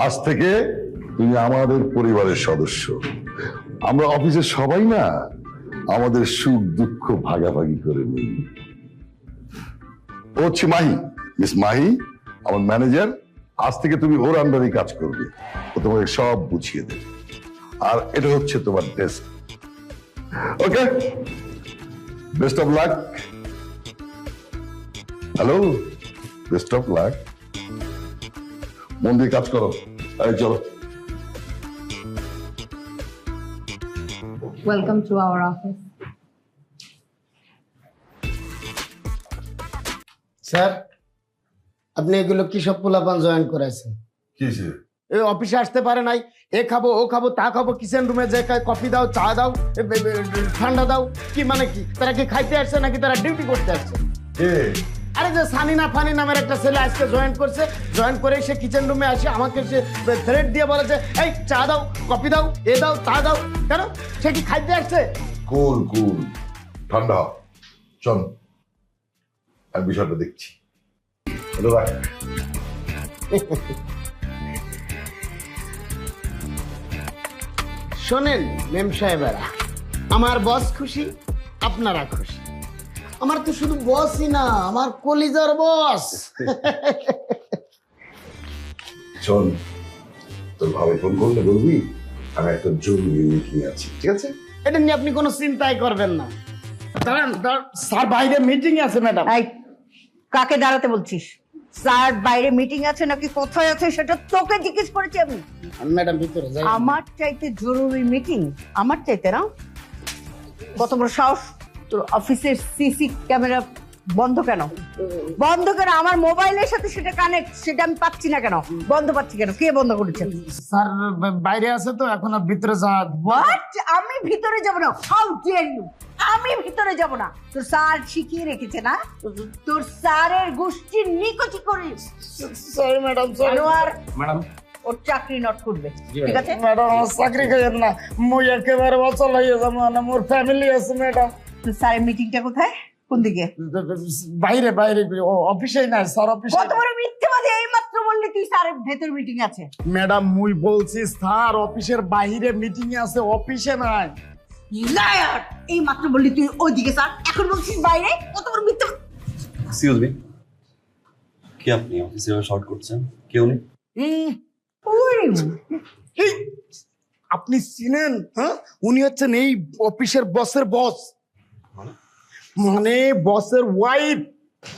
আজ থেকে তুমি আমাদের পরিবারের সদস্য। আমরা অফিসের সবাই না আমাদের সুখ দুঃখ ভাগাভাগি করে নিই। ও হচ্ছে মাহি, মিস মাহি আমার ম্যানেজার। আজ থেকে তুমি ওর আন্ডারে কাজ করবে, ও তোমাকে সব বুঝিয়ে দেবে। আর এটা হচ্ছে তোমার desk. Okay, best of luck. Hello, best of luck. মন দিয়ে কাজ করো। এই চলো। Welcome to our office. Sir, আপনি এগুলো কি সব পোলাপান জয়েন করেছেন? কি এই অফিসে আসতে পারে নাই, এ খাবো ও খাবো তা খাবো, কিচেন রুমে যে কফি দাও চা দাও ঠান্ডা দাও, কি মানে কি? তারা কি খাইতে আসছে নাকি তারা ডিউটি করতে আসছে? আরে যে সানিনা ফানি নামের একটা ছেলে আজকে জয়েন করছে, জয়েন করে সে কিচেন রুমে আসে আমাকে সে থ্রেড দিয়ে বলে যে এই চা দাও কফি দাও এ দাও তা দাও। কেন? সে কি খাইতে আসছে? কুল কুল, ঠান্ডা হ। চল, আমি বিষয়টা দেখছি। এটা রাখ। শোনেন মেম সাহেবেরা, আমার বস খুশি, আপনারা খুশি। আমার তো শুধু বসই না, আমার কলিজার বস। শোন, তোর ভাবে ফোন করলে বলবি আমি একটা জরুরি মিটিং আছি, ঠিক আছে? এটা নিয়ে আপনি কোনো চিন্তাই করবেন না। দাঁড়ান, স্যার বাইরে মিটিং আছে ম্যাডাম। এই, কাকে দাঁড়াতে বলছিস? স্যার বাইরে মিটিং আছে নাকি কোথায় আছে সেটা তোকে জিজ্ঞেস করেছি আমি। ম্যাডাম ভিতরে যাই। আমার চাইতে জরুরি মিটিং? আমার চাইতে না? কত বড় সাহস তোর! অফিসের সিসি ক্যামেরা বন্ধ কেন? বন্ধ কেন? আমার মোবাইলের সাথে সেটা কানেক্ট, সেটা আমি পাচ্ছি না কেন? বন্ধ পাচ্ছি কেন? কে বন্ধ করেছে? স্যার বাইরে আছে তো, এখন আর ভিতরে যা। হোয়াট? আমি ভিতরে যাব না? How dear you! আমি ভিতরে যাব না? তোর স্যার শিখিয়ে রেখেছে না, তোর স্যারের গোষ্ঠীর নিকচি করে। Sorry madam, sorry Anwar, madam. ওর চাকরি নট করবে, ঠিক আছে? ম্যাডাম আমার চাকরি খাইয়েন না, মুই একেবারে অচল হয়ে যাবো না, মোর ফ্যামিলি আছে ম্যাডাম। তোর স্যারের মিটিংটা কোথায়? কোন দিকে? বাইরে বাইরে, অফিসে না স্যার, অফিসে। কত বড় মিথ্যেবাদী! এই মাত্র বললি তুই স্যারের ভেতর মিটিং আছে। ম্যাডাম মুই বলছি স্যার অফিসের বাইরে মিটিং আছে, অফিসে নাই। লায়ার! এই মাত্র বললি তুই ওইদিকে স্যার, এখন বলছিস বাইরে। কত বড় মিথ্যা! এক্সকিউজ মি, কি আপনি অফিসে শর্ট করছেন? কে উনি? এই, আপনি চিনেন? হ্যাঁ, উনি হচ্ছেন এই অফিসের বসের বস, মানে বসের ওয়াইফ।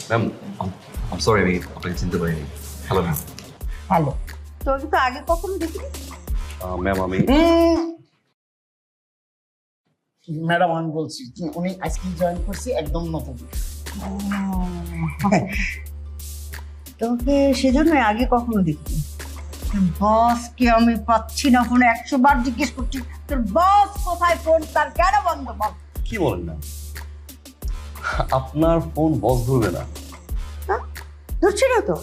ম্যাম, আই সরি, আমি আপনাকে চিনতে পারিনি। Hello ma'am. হ্যালো, তোকে তো আগে কখনো দেখিনি। ম্যাম আমি ম্যাডাম আমি বলছি উনি আজকে জয়েন করছি, একদম নতুন। তোকে সেজন্য আগে কখনো দেখিনি। বসকে আমি পাচ্ছি না ফোনে, 100 বার জিজ্ঞেস করছি তোর বস কোথায়, ফোন তার কেন বন্ধ? বল। কি বলেন না, আপনার ফোন বস ধরবে না? ধরছি না তো।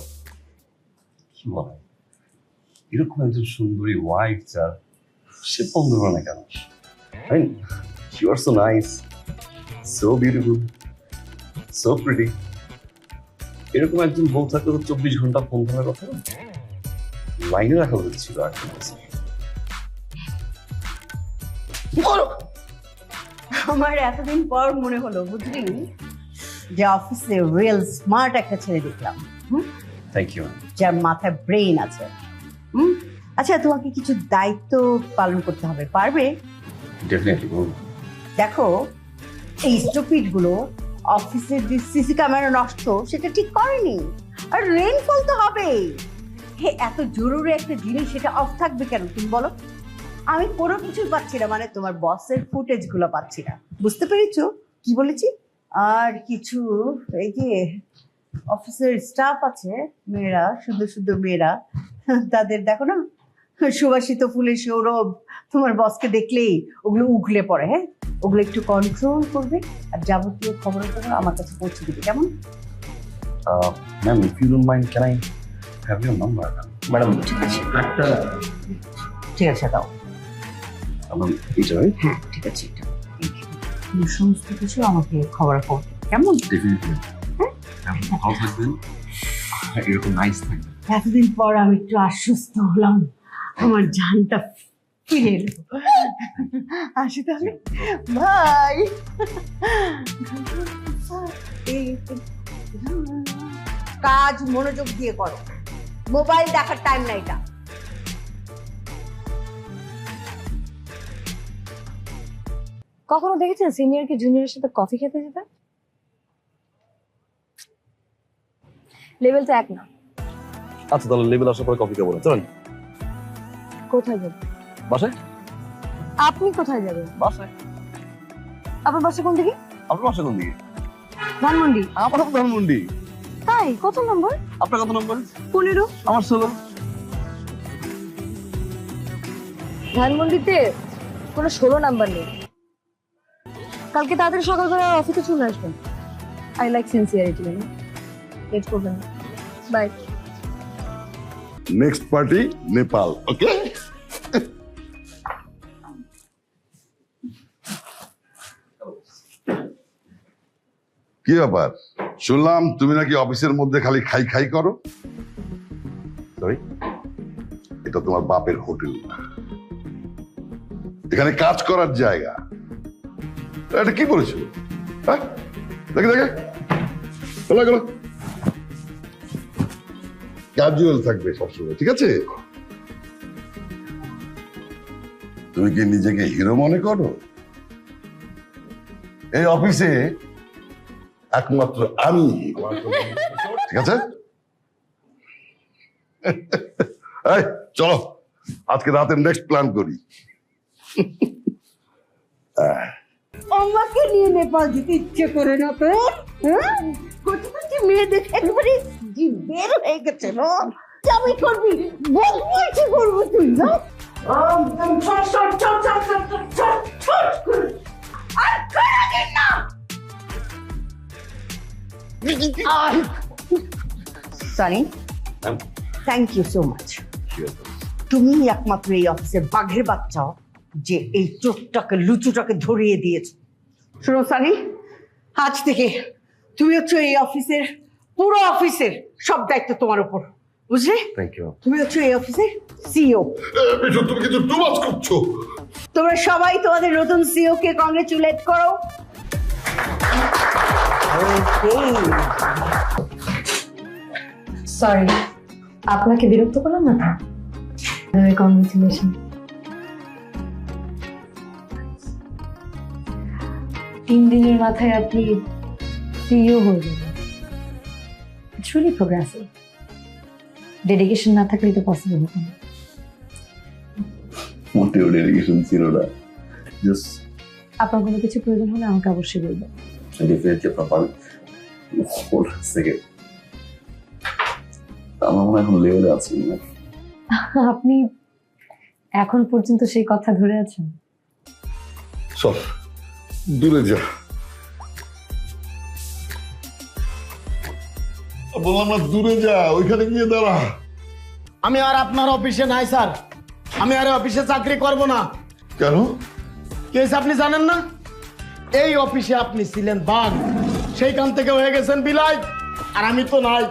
কি বলেন? এরকম একজন সুন্দরী ওয়াইফ যার, সে ফোন ধরবে না কেন? I mean, you are so nice, so beautiful, so pretty. এরকম একজন বউ থাকলে তো 24 ঘন্টা ফোন ধরার কথা না, লাইনে রাখা উচিত ছিল। আর কি বলছি, আমার এতদিন পর মনে হলো, বুঝলি, যে অফিসে রিয়েল স্মার্ট একটা ছেলে দেখলাম। Thank you. যার মাথায় ব্রেন আছে। আচ্ছা, তোমাকে কিছু দায়িত্ব পালন করতে হবে, পারবে? ডেফিনেটলি বলুন। দেখো, এই স্টুপিড গুলো অফিসের যে সিসি ক্যামেরা নষ্ট সেটা ঠিক করেনি, আর রেইনফল তো হবে। হে, এত জরুরি একটা জিনিস সেটা অফ থাকবে কেন তুমি বলো? আমি কোনো কিছুই পাচ্ছি না, মানে তোমার বসের ফুটেজ গুলো পাচ্ছি না। বুঝতে পেরেছো কি বলেছি? আর কিছু এই যে অফিসের স্টাফ আছে, মেয়েরা, সুন্দর সুন্দর মেয়েরা, তাদের দেখো না সুবাসিত ফুলের সৌরভ, তোমার বসকে দেখলেই ওগুলো উগলে পড়ে। হ্যাঁ, ওগুলো একটু কন্ট্রোল করবে, আর যাবতীয় খবর আমার কাছে পৌঁছে দিবে, কেমন? Ma'am, if you don't mind, can I have your number? Madam, একটা ঠিক আছে, দাও। আমার এইটা, রাইট? হ্যাঁ, ঠিক আছে, এটা তুমি সমস্ত কিছু আমাকে খবর কেমন? ডেফিনেটলি। হ্যাঁ, ভালো থাকবেন, এরকম নাইস থাকবেন। এতদিন পর আমি একটু আশ্বস্ত হলাম, আমার জানটা ফিরে এলো। আসি তাহলে, ভাই। কাজ মনোযোগ দিয়ে করো, মোবাইল দেখার টাইম নাই এটা। কখনো দেখেছেন সিনিয়র কি জুনিয়রের সাথে কফি খেতে যেতে? লেভেলটা এক না। আচ্ছা তাহলে লেভেল আসার পরে কফি খাবো না, চলেন। কোথায় যাবেন? বাসায়। আপনি কোথায় যাবেন? বাসায়। আপনার বাসা কোন দিকে? আপনার বাসা কোন দিকে? ধানমন্ডি। আমার তো ধানমন্ডি। তাই? কত নম্বর? আপনার কত নম্বর? 15। আমার 16। ধানমন্ডিতে কোনো 16 নাম্বার নেই। কালকে তাড়াতাড়ি সকাল করে অফিসে চলে আসবেন। I like sincerity. লেট করবেন না। বাই। নেক্সট পার্টি নেপাল, ওকে? কি ব্যাপার, শুনলাম তুমি নাকি অফিসের মধ্যে খালি খাই খাই করো? সরি, এটা তোমার বাপের হোটেল না, এখানে কাজ করার জায়গা। এটা কি বলেছিল? হ্যাঁ, দেখে দেখে চলে গেল। ক্যাজুয়াল থাকবে সবসময়, ঠিক আছে? তুমি কি নিজেকে হিরো মনে করো? এই অফিসে একমাত্র আমি, ঠিক আছে? এই চলো আজকে রাতের নেক্সট প্ল্যান করি। আমাকে নিয়ে নেপাল যেতে ইচ্ছে করে না তো? হ্যাঁ, কচি কচি মেয়ে দেখে একেবারে জিভ বের হয়ে গেছে না? জামাই করবি, বলবো কি করবো তুই না? ছট ছট ছট ছট ছট ছট ছট করে। আর করাবেন না। Soni, thank you so much. তুমি একমাত্র এই অফিসের বাঘের বাচ্চা যে এই চোরটাকে লুচুটাকে ধরিয়ে দিয়েছে। শোনো সানি, আজ থেকে তুমি হচ্ছে এই অফিসের, পুরো অফিসের সব দায়িত্ব তোমার উপর, বুঝলে? Thank you. তুমি হচ্ছে এই অফিসের সিইও। তুমি কিন্তু টু মাচ করছো। তোমরা সবাই তোমাদের নতুন সিইও কে কংগ্রেচুলেট করো। সরি, আপনাকে বিরক্ত করলাম না? কংগ্রেচুলেশন। 3 দিনের মাথায় আপনি সিইও হয়ে যাবেন। It's really progressive. ডেডিকেশন না থাকলে তো পসিবল হতো না। মোটেও ডেডিকেশন ছিল না, জাস্ট আপনার কোনো কিছু প্রয়োজন হলে আমাকে অবশ্যই বলবেন। ডেফিনেটলি আপনার পারবে। হোল্ড সেকেন্ড, আমার মনে হয় এখন লেভেলে আছি না। আপনি এখন পর্যন্ত সেই কথা ধরে আছেন? চল দূরে যা, বললাম না দূরে যা, ওইখানে গিয়ে দাঁড়া। আমি আর আপনার অফিসে নাই স্যার, আমি আর অফিসে চাকরি করব না। কেন? কেস আপনি জানেন না? এই অফিসে আপনি ছিলেন বাঘ, সেইখান থেকে হয়ে গেছেন বিলাই, আর আমি তো নাই।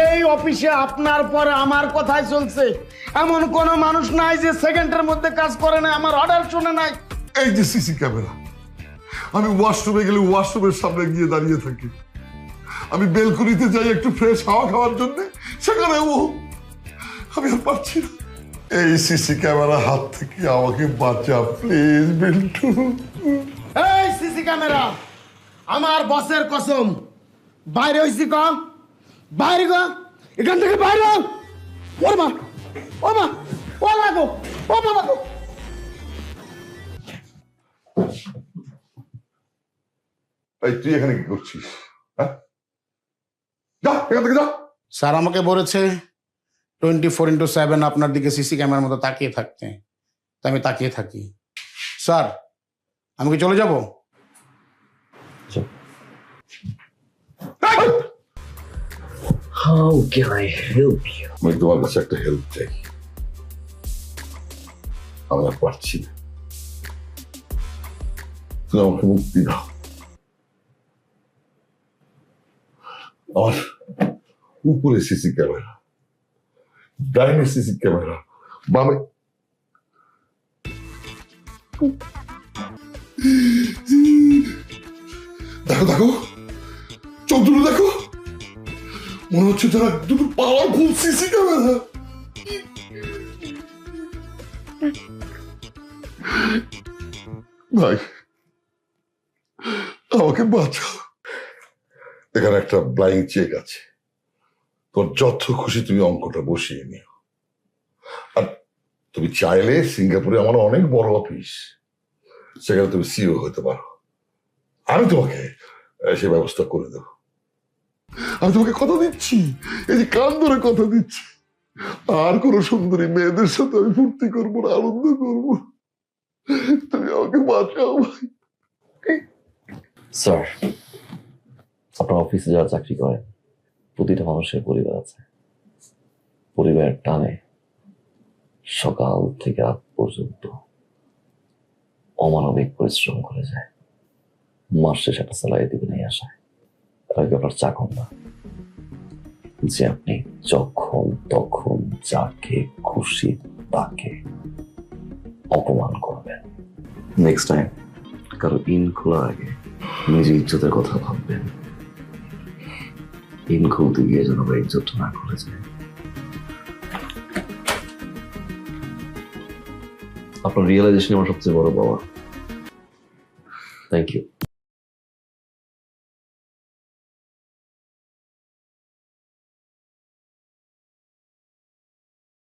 এই অফিসে আপনার পরে আমার কথাই চলছে, এমন কোন মানুষ নাই যে সেকেন্ডের মধ্যে কাজ করে না, আমার অর্ডার শুনে নাই। এই যে সিসি ক্যামেরা, আমি ওয়াশরুমে গেলে ওয়াশরুমের সামনে গিয়ে দাঁড়িয়ে থাকি, আমি বেলকুনিতে যাই একটু ফ্রেশ হাওয়া খাওয়ার জন্য, সেখানে ও। আমি আর পারছি না, এই সিসি ক্যামেরা হাত থেকে আমাকে বাঁচা প্লিজ বিল্টু। এই সিসি ক্যামেরা, আমার বসের কসম, বাইরে হইছি ক, বাইরে গ, এখান থেকে বাইরে হ। ওর মা, ও মা, ও লাগো, ও মা লাগো। এই তুই এখানে কি করছিস? হ্যাঁ, যা এখান থেকে যা। স্যার আমাকে বলেছে 24/7 আপনার দিকে সিসি ক্যামেরার মতো তাকিয়ে থাকতে, তাই আমি তাকিয়ে থাকি। স্যার আমি কি চলে যাব? How can I help you? আমি তোমার কাছে একটা হেল্প চাই, আমি আর পারছি না, তুমি আমাকে মুক্তি দাও। আমার উপরে সিসি ক্যামেরা, ডাইনে সিসি ক্যামেরা, বামে দেখো দেখো, চোখ দুটো দেখো, মনে হচ্ছে তারা দুটো পাওয়ারফুল সিসি ক্যামেরা। ভাই আমাকে বাঁচাও, এখানে একটা ব্লাইং চেক আছে, তোর যত খুশি তুমি অঙ্কটা বসিয়ে নিও। আর তুমি চাইলে সিঙ্গাপুরে আমার অনেক বড় অফিস, সেখানে তুমি সিও হতে পারো, আমি তোমাকে সে ব্যবস্থা করে দেব। আমি তোমাকে কথা দিচ্ছি, এই যে কান ধরে কথা দিচ্ছি, আর কোন সুন্দরী মেয়েদের সাথে আমি ফুর্তি করবো না, আনন্দ করবো। তুমি আমাকে বাঁচাও ভাই। স্যার, আপনার অফিসে যারা চাকরি করেন প্রতিটা মানুষের পরিবার আছে। পরিবারের টানে সকাল থেকে রাত পর্যন্ত অমানবিক পরিশ্রম করে যায়, মাস শেষে একটা স্যালারি দিবেন এই আশায়। তার আগে আপনার চাকর না যে আপনি যখন তখন যাকে খুশি তাকে অপমান করবেন। নেক্সট টাইম কারো ইন খোলার আগে নিজের ইজ্জতের কথা ভাববেন। ইন খুলতে গিয়ে যেন বা ইজ্জতটা না করে যায়। আপনার রিয়েলাইজেশন আমার সবচেয়ে বড় পাওয়া। Thank you.